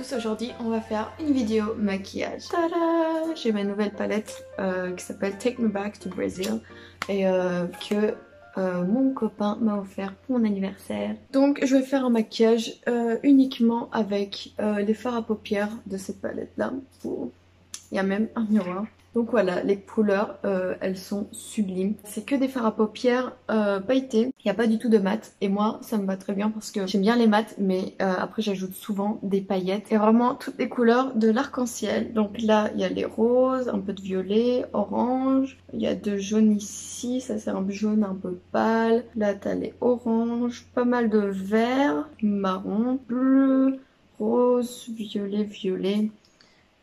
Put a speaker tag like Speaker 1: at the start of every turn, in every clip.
Speaker 1: tous, aujourd'hui on va faire une vidéo maquillage. Tada! J'ai ma nouvelle palette qui s'appelle Take Me Back to Brazil et que mon copain m'a offert pour mon anniversaire. Donc je vais faire un maquillage uniquement avec les fards à paupières de cette palette là. Il y a même un miroir. Donc voilà, les couleurs, elles sont sublimes. C'est que des fards à paupières pailletés. Il n'y a pas du tout de mat. Et moi, ça me va très bien parce que j'aime bien les mats. Mais après, j'ajoute souvent des paillettes. Et vraiment toutes les couleurs de l'arc-en-ciel. Donc là, il y a les roses, un peu de violet, orange. Il y a de jaune ici. Ça, c'est un jaune un peu pâle. Là, t'as les oranges. Pas mal de vert, marron, bleu, rose, violet, violet.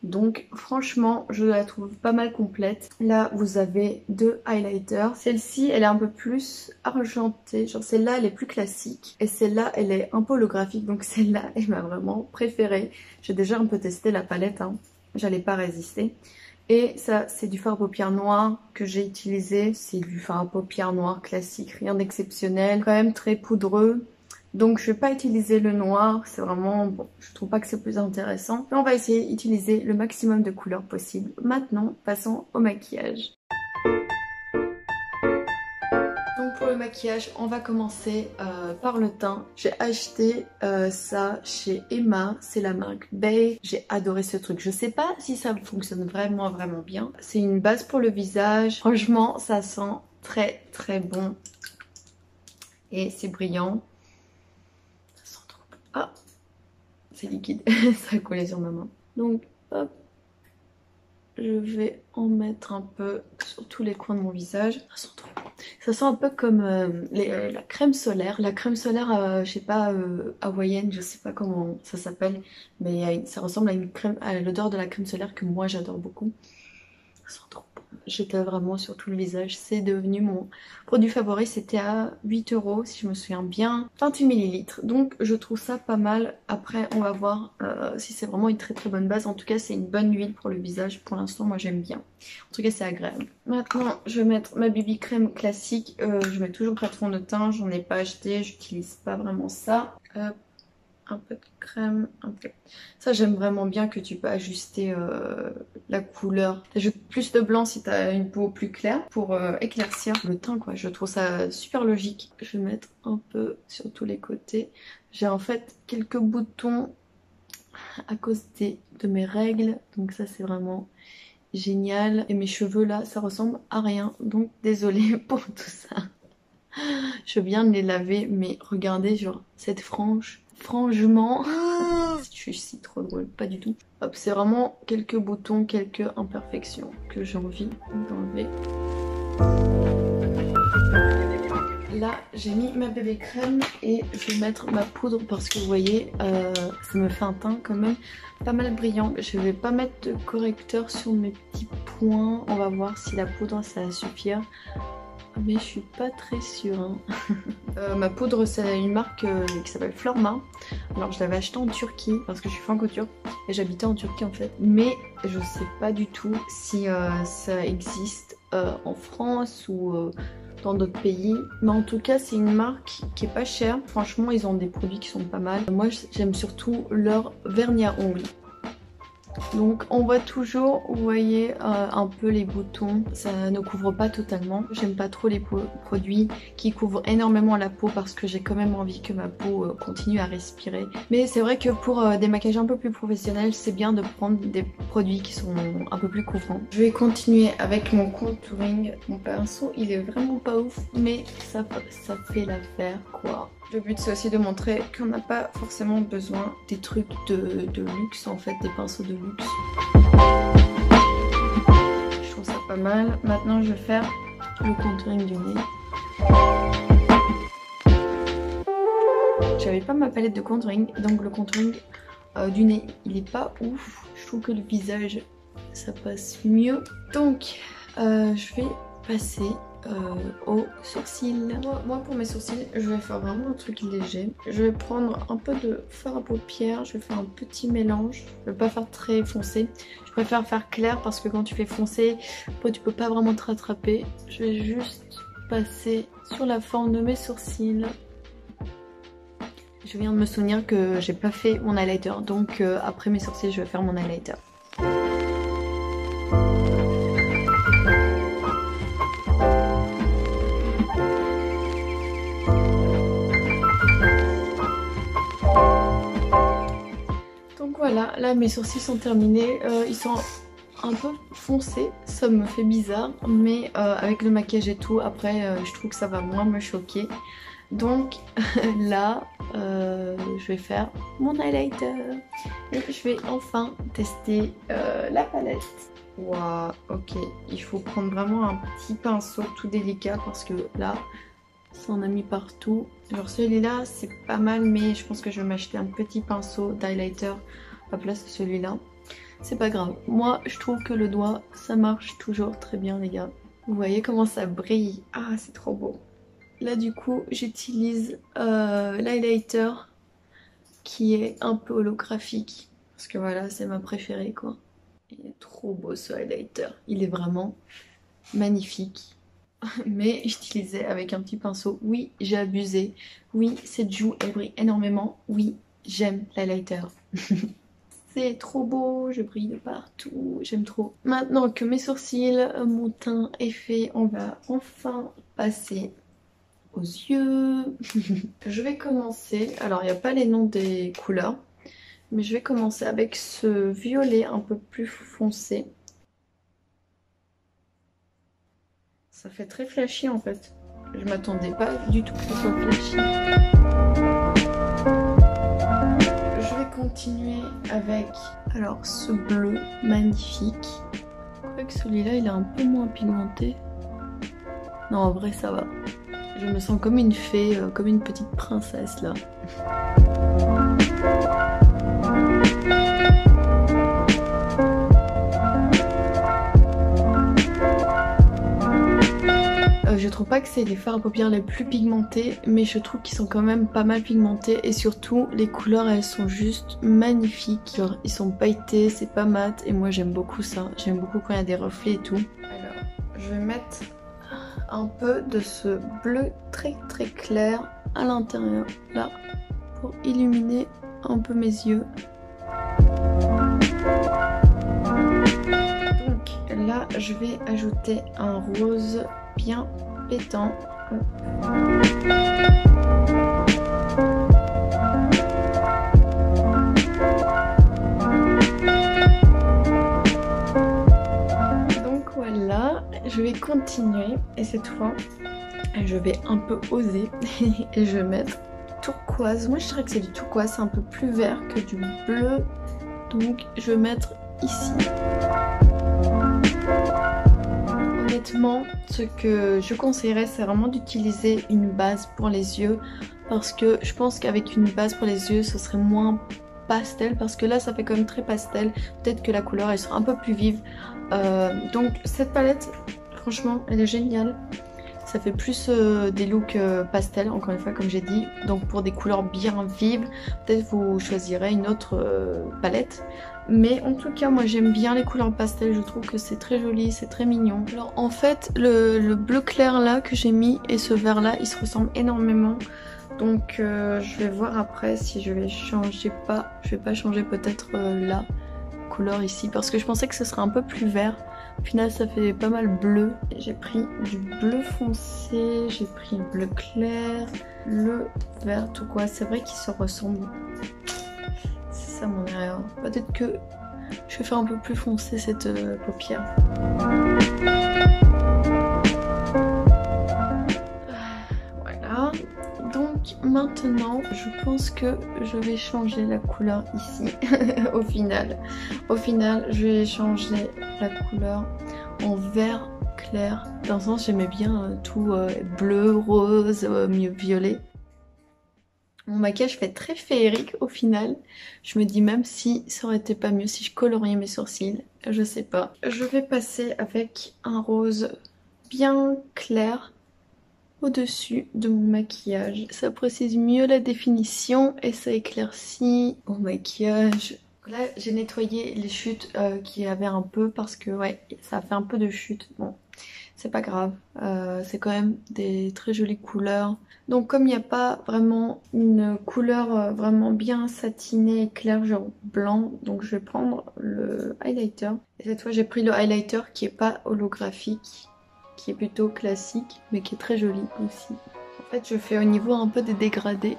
Speaker 1: Donc franchement je la trouve pas mal complète. Là vous avez deux highlighters. Celle-ci elle est un peu plus argentée. Genre celle-là elle est plus classique. Et celle-là elle est un peu holographique. Donc celle-là elle m'a vraiment préférée. J'ai déjà un peu testé la palette. J'allais pas résister. Et ça c'est du fard à paupières noir que j'ai utilisé. C'est du fard à paupières noir classique. Rien d'exceptionnel. Quand même très poudreux. Donc je vais pas utiliser le noir, c'est vraiment, bon, je trouve pas que c'est plus intéressant. Mais on va essayer d'utiliser le maximum de couleurs possible. Maintenant, passons au maquillage. Donc pour le maquillage, on va commencer par le teint. J'ai acheté ça chez Emma, c'est la marque Bay. J'ai adoré ce truc. Je sais pas si ça fonctionne vraiment bien. C'est une base pour le visage. Franchement, ça sent très bon. Et c'est brillant. Ah, c'est liquide, ça a collé sur ma main. Donc, hop, je vais en mettre un peu sur tous les coins de mon visage. Ça sent trop bon. Ça sent un peu comme la crème solaire. La crème solaire, je sais pas, hawaïenne, je sais pas comment ça s'appelle. Mais ça ressemble à une crème, à l'odeur de la crème solaire que moi j'adore beaucoup. Ça sent trop bon. J'étais vraiment sur tout le visage. C'est devenu mon produit favori. C'était à 8 € si je me souviens bien. 28 ml. Donc je trouve ça pas mal. Après on va voir si c'est vraiment une très bonne base. En tout cas c'est une bonne huile pour le visage. Pour l'instant moi j'aime bien. En tout cas c'est agréable. Maintenant je vais mettre ma BB crème classique. Je mets toujours pas de fond de teint. J'en ai pas acheté. J'utilise pas vraiment ça. Hop. Un peu de crème, un peu. Ça j'aime vraiment bien que tu peux ajuster la couleur. T'ajoutes plus de blanc si t'as une peau plus claire pour éclaircir le teint quoi. Je trouve ça super logique. Je vais mettre un peu sur tous les côtés. J'ai en fait quelques boutons à cause de mes règles. Donc ça c'est vraiment génial. Et mes cheveux là ça ressemble à rien. Donc désolée pour tout ça. Je viens de les laver mais regardez genre cette frange. Franchement, je suis trop drôle, pas du tout. Hop, c'est vraiment quelques boutons, quelques imperfections que j'ai envie d'enlever. Là, j'ai mis ma bébé crème et je vais mettre ma poudre parce que vous voyez, ça me fait un teint quand même pas mal brillant. Je vais pas mettre de correcteur sur mes petits points. On va voir si la poudre ça va suffire. Mais je suis pas très sûre. Ma poudre c'est une marque qui s'appelle Florma. Alors je l'avais achetée en Turquie parce que je suis franco-turque et j'habitais en Turquie en fait. Mais je sais pas du tout si ça existe en France ou dans d'autres pays. Mais en tout cas c'est une marque qui est pas chère. Franchement ils ont des produits qui sont pas mal. Moi j'aime surtout leur vernis à ongles. Donc on voit toujours, vous voyez, un peu les boutons, ça ne couvre pas totalement. J'aime pas trop les produits qui couvrent énormément la peau parce que j'ai quand même envie que ma peau continue à respirer. Mais c'est vrai que pour des maquillages un peu plus professionnels, c'est bien de prendre des produits qui sont un peu plus couvrants. Je vais continuer avec mon contouring. Mon pinceau il est vraiment pas ouf, mais ça fait l'affaire quoi. Le but c'est aussi de montrer qu'on n'a pas forcément besoin des trucs de luxe en fait, des pinceaux de luxe. Je trouve ça pas mal. Maintenant je vais faire le contouring du nez. J'avais pas ma palette de contouring, donc le contouring du nez il est pas ouf. Je trouve que le visage ça passe mieux. Donc je vais passer aux sourcils. Moi pour mes sourcils je vais faire vraiment un truc léger. Je vais prendre un peu de fard à paupières, je vais faire un petit mélange. Je vais pas faire très foncé, je préfère faire clair parce que quand tu fais foncé après tu peux pas vraiment te rattraper. Je vais juste passer sur la forme de mes sourcils. Je viens de me souvenir que j'ai pas fait mon highlighter, donc après mes sourcils je vais faire mon highlighter. Donc voilà, là mes sourcils sont terminés, ils sont un peu foncés, ça me fait bizarre, mais avec le maquillage et tout, après je trouve que ça va moins me choquer. Donc là, je vais faire mon highlighter et je vais enfin tester la palette. Waouh, ok, il faut prendre vraiment un petit pinceau tout délicat parce que là, ça en a mis partout. Alors celui-là, c'est pas mal, mais je pense que je vais m'acheter un petit pinceau d'highlighter à la place de celui-là. C'est pas grave, moi je trouve que le doigt, ça marche toujours très bien les gars. Vous voyez comment ça brille, ah c'est trop beau. Là du coup j'utilise l'highlighter qui est un peu holographique. Parce que voilà c'est ma préférée quoi. Il est trop beau ce highlighter. Il est vraiment magnifique. Mais j'utilisais avec un petit pinceau. Oui j'ai abusé. Oui cette joue elle brille énormément. Oui j'aime l'highlighter. C'est trop beau, je brille de partout, j'aime trop. Maintenant que mes sourcils, mon teint est fait, on va enfin passer aux yeux. Je vais commencer, alors il n'y a pas les noms des couleurs, mais je vais commencer avec ce violet un peu plus foncé. Ça fait très flashy en fait. Je m'attendais pas du tout que ce soit flashy. Je vais continuer avec alors ce bleu magnifique. Je crois que celui-là il est un peu moins pigmenté. Non en vrai ça va. Je me sens comme une fée, comme une petite princesse là. Je trouve pas que c'est les fards à paupières les plus pigmentés, mais je trouve qu'ils sont quand même pas mal pigmentés et surtout les couleurs elles sont juste magnifiques. Genre ils sont pailletés, c'est pas mat et moi j'aime beaucoup ça. J'aime beaucoup quand il y a des reflets et tout. Alors je vais mettre un peu de ce bleu très très clair à l'intérieur là pour illuminer un peu mes yeux. Donc là je vais ajouter un rose bien pétant. Donc voilà, je vais continuer et cette fois je vais un peu oser et je vais mettre turquoise. Moi je dirais que c'est du turquoise, c'est un peu plus vert que du bleu. Donc je vais mettre ici. Honnêtement, ce que je conseillerais, c'est vraiment d'utiliser une base pour les yeux parce que je pense qu'avec une base pour les yeux, ce serait moins pastel parce que là, ça fait quand même très pastel. Peut-être que la couleur, elle sera un peu plus vive. Donc cette palette, franchement, elle est géniale. Ça fait plus des looks pastel, encore une fois, comme j'ai dit. Donc pour des couleurs bien vives, peut-être vous choisirez une autre palette. Mais en tout cas, moi j'aime bien les couleurs pastel. Je trouve que c'est très joli, c'est très mignon. Alors en fait, le bleu clair là que j'ai mis et ce vert là, ils se ressemblent énormément. Donc je vais voir après si je vais changer pas. Je vais pas changer peut-être la couleur ici. Parce que je pensais que ce serait un peu plus vert. Au final ça fait pas mal bleu. J'ai pris du bleu foncé, j'ai pris le bleu clair, le vert tout quoi. C'est vrai qu'ils se ressemblent. C'est ça mon erreur. Peut-être que je vais faire un peu plus foncé cette paupière. Voilà. Donc maintenant je pense que je vais changer la couleur ici au final. Au final je vais changer la couleur en vert clair. Dans le sens j'aimais bien tout bleu, rose, mieux violet. Mon maquillage fait très féerique au final. Je me dis même si ça aurait été pas mieux si je coloriais mes sourcils. Je sais pas. Je vais passer avec un rose bien clair au-dessus de mon maquillage. Ça précise mieux la définition et ça éclaircit mon maquillage Là j'ai nettoyé les chutes qu'il y avait un peu parce que ouais ça a fait un peu de chute. Bon c'est pas grave, c'est quand même des très jolies couleurs. Donc comme il n'y a pas vraiment une couleur vraiment bien satinée et claire genre blanc, donc je vais prendre le highlighter. Et cette fois j'ai pris le highlighter qui est pas holographique, qui est plutôt classique mais qui est très joli aussi. En fait je fais au niveau un peu des dégradés.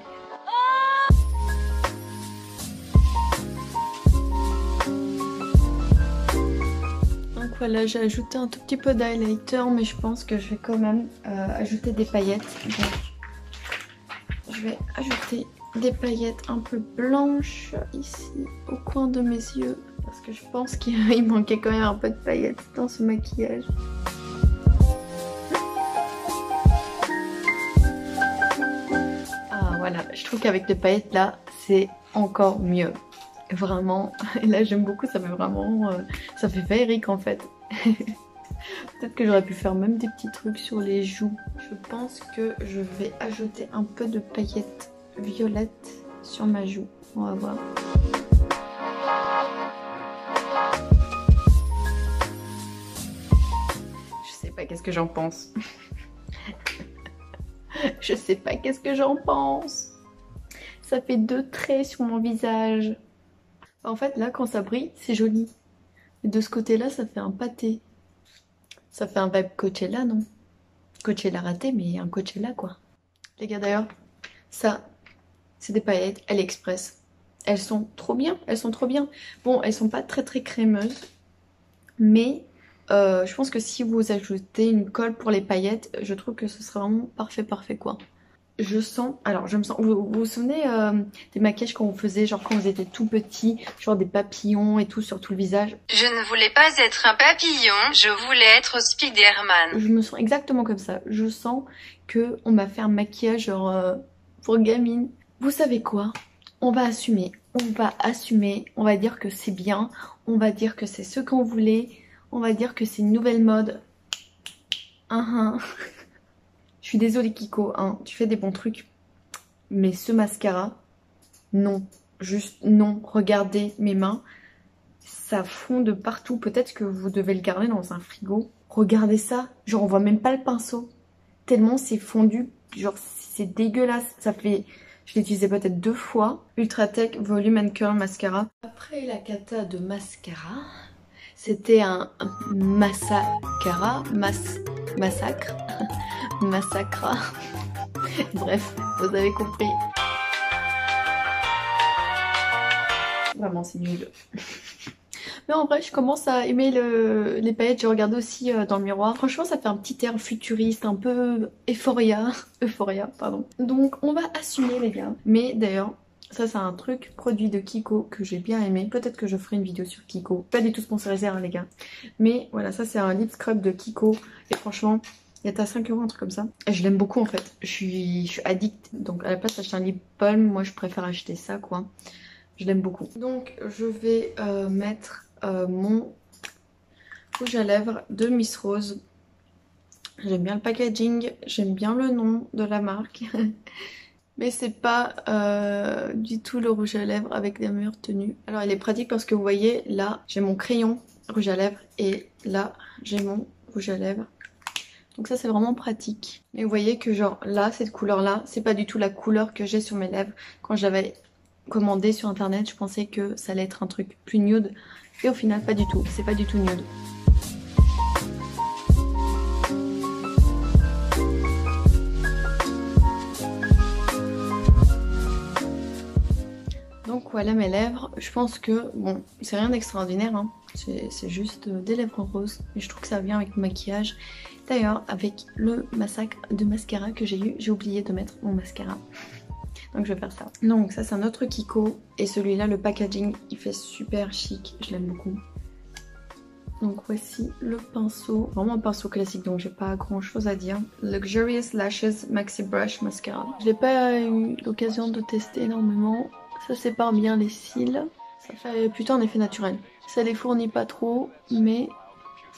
Speaker 1: Voilà, j'ai ajouté un tout petit peu d'highlighter, mais je pense que je vais quand même ajouter des paillettes. Donc, je vais ajouter des paillettes un peu blanches ici au coin de mes yeux, parce que je pense qu'il manquait quand même un peu de paillettes dans ce maquillage. Ah voilà, je trouve qu'avec les paillettes là, c'est encore mieux. Vraiment, et là j'aime beaucoup, ça fait vraiment, ça fait féerique en fait. Peut-être que j'aurais pu faire même des petits trucs sur les joues. Je pense que je vais ajouter un peu de paillettes violettes sur ma joue. On va voir. Je sais pas qu'est-ce que j'en pense. Je sais pas qu'est-ce que j'en pense. Ça fait 2 traits sur mon visage. En fait là quand ça brille c'est joli. Et de ce côté là ça fait un pâté. Ça fait un vibe Coachella non? Coachella raté mais un Coachella quoi. Les gars d'ailleurs ça c'est des paillettes AliExpress. Elles sont trop bien, elles sont trop bien. Bon elles sont pas très crémeuses. Mais je pense que si vous ajoutez une colle pour les paillettes, je trouve que ce serait vraiment parfait quoi. Je sens, alors je me sens, vous vous souvenez des maquillages qu'on faisait genre quand vous étiez tout petit, genre des papillons et tout sur tout le visage?
Speaker 2: Je ne voulais pas être un papillon, je voulais être Spider-Man.
Speaker 1: Je me sens exactement comme ça, je sens que on m'a fait un maquillage genre pour gamine. Vous savez quoi? On va assumer, on va dire que c'est bien, on va dire que c'est ce qu'on voulait, on va dire que c'est une nouvelle mode. Je suis désolée Kiko, hein, tu fais des bons trucs, mais ce mascara, non, juste non. Regardez mes mains, ça fond de partout. Peut-être que vous devez le garder dans un frigo. Regardez ça, genre on voit même pas le pinceau, tellement c'est fondu, genre c'est dégueulasse. Ça fait, je l'ai utilisé peut-être 2 fois. Ultratech Volume and Curl Mascara. Après la cata de mascara, c'était un massacre. Massacre. Bref, vous avez compris. Vraiment, c'est nul. Mais en vrai, je commence à aimer les paillettes. J'ai regardé aussi dans le miroir. Franchement, ça fait un petit air futuriste, un peu Euphoria. Euphoria, pardon. Donc, on va assumer, les gars. Mais d'ailleurs, ça, c'est un truc produit de Kiko que j'ai bien aimé. Peut-être que je ferai une vidéo sur Kiko. Pas du tout sponsorisé, hein, les gars. Mais voilà, ça, c'est un lip scrub de Kiko. Et franchement... il est à 5 €, un truc comme ça. Et je l'aime beaucoup en fait. Je suis addict. Donc à la place d'acheter un lip balm, moi je préfère acheter ça quoi. Je l'aime beaucoup. Donc je vais mettre mon rouge à lèvres de Miss Rose. J'aime bien le packaging. J'aime bien le nom de la marque. Mais c'est pas du tout le rouge à lèvres avec la meilleure tenue. Alors il est pratique parce que vous voyez là j'ai mon crayon rouge à lèvres. Et là j'ai mon rouge à lèvres. Donc ça c'est vraiment pratique. Mais vous voyez que genre là, cette couleur là, c'est pas du tout la couleur que j'ai sur mes lèvres. Quand je l'avais commandé sur internet, je pensais que ça allait être un truc plus nude. Et au final pas du tout, c'est pas du tout nude. Donc voilà mes lèvres, je pense que, bon, c'est rien d'extraordinaire, hein. C'est juste des lèvres roses. Et je trouve que ça vient avec le maquillage. D'ailleurs, avec le massacre de mascara que j'ai eu, j'ai oublié de mettre mon mascara. Donc je vais faire ça. Donc ça c'est un autre Kiko. Et celui-là, le packaging, il fait super chic. Je l'aime beaucoup. Donc voici le pinceau. Vraiment un pinceau classique, donc j'ai pas grand chose à dire. Luxurious Lashes Maxi Brush Mascara. Je n'ai pas eu l'occasion de tester énormément. Ça sépare bien les cils. Ça fait plutôt un effet naturel. Ça les fournit pas trop, mais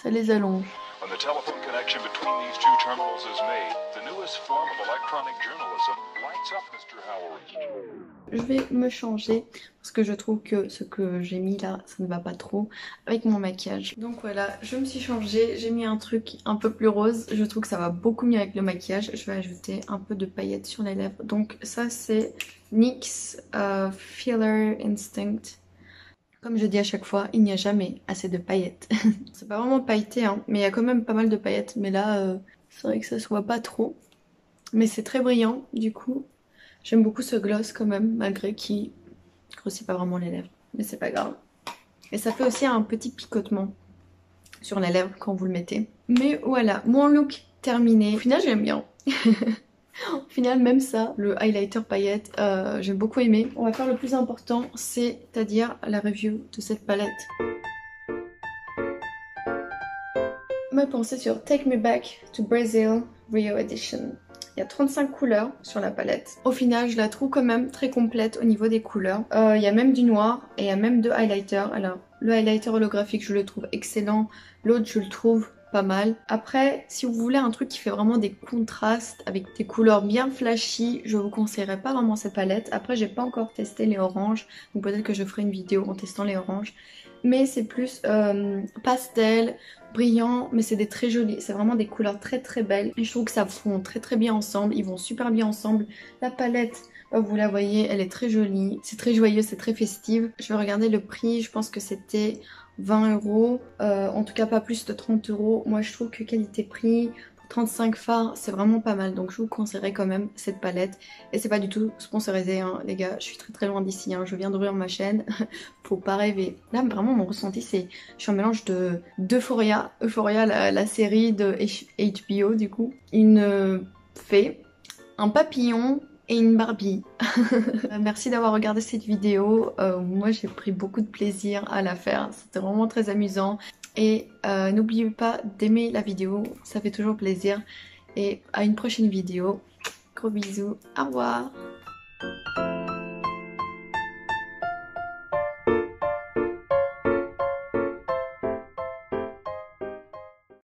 Speaker 1: ça les allonge.
Speaker 3: When the telephone connection between these two terminals is made, the newest form of electronic journalism lights up Mr. Howard.
Speaker 1: Je vais me changer parce que je trouve que ce que j'ai mis là, ça ne va pas trop avec mon maquillage. Donc voilà, je me suis changée, j'ai mis un truc un peu plus rose. Je trouve que ça va beaucoup mieux avec le maquillage. Je vais ajouter un peu de paillettes sur les lèvres. Donc ça c'est NYX Filler Instinct. Comme je dis à chaque fois, il n'y a jamais assez de paillettes. C'est pas vraiment pailleté, hein, mais il y a quand même pas mal de paillettes. Mais là, c'est vrai que ça se voit pas trop. Mais c'est très brillant, du coup. J'aime beaucoup ce gloss quand même, malgré qu'il grossit pas vraiment les lèvres. Mais c'est pas grave. Et ça fait aussi un petit picotement sur les lèvres quand vous le mettez. Mais voilà, mon look terminé. Au final, j'aime bien. Au final, même ça, le highlighter paillette, j'ai beaucoup aimé. On va faire le plus important, c'est-à-dire la review de cette palette. Ma pensée sur Take Me Back to Brazil Rio Edition. Il y a 35 couleurs sur la palette. Au final, je la trouve quand même très complète au niveau des couleurs. Il y a même du noir et il y a même de highlighter. Alors, le highlighter holographique, je le trouve excellent. L'autre, je le trouve pas mal. Après, si vous voulez un truc qui fait vraiment des contrastes avec des couleurs bien flashy, je vous conseillerais pas vraiment cette palette. Après, j'ai pas encore testé les oranges, donc peut-être que je ferai une vidéo en testant les oranges. Mais c'est plus pastel, brillant, mais c'est des très jolis, c'est vraiment des couleurs très très belles. Et je trouve que ça fond très très bien ensemble, ils vont super bien ensemble. La palette, vous la voyez, elle est très jolie, c'est très joyeux, c'est très festive. Je vais regarder le prix, je pense que c'était 20 €, en tout cas pas plus de 30 €. Moi je trouve que qualité-prix, pour 35 fards, c'est vraiment pas mal. Donc je vous conseillerais quand même cette palette. Et c'est pas du tout sponsorisé, hein, les gars, je suis très très loin d'ici, hein. Je viens d'ouvrir ma chaîne, faut pas rêver. Là vraiment mon ressenti c'est, je suis un mélange d'Euphoria, la série de HBO du coup. Une fée, un papillon et une Barbie. Merci d'avoir regardé cette vidéo. Moi j'ai pris beaucoup de plaisir à la faire. C'était vraiment très amusant. Et n'oubliez pas d'aimer la vidéo, ça fait toujours plaisir. Et à une prochaine vidéo. Gros bisous, au revoir.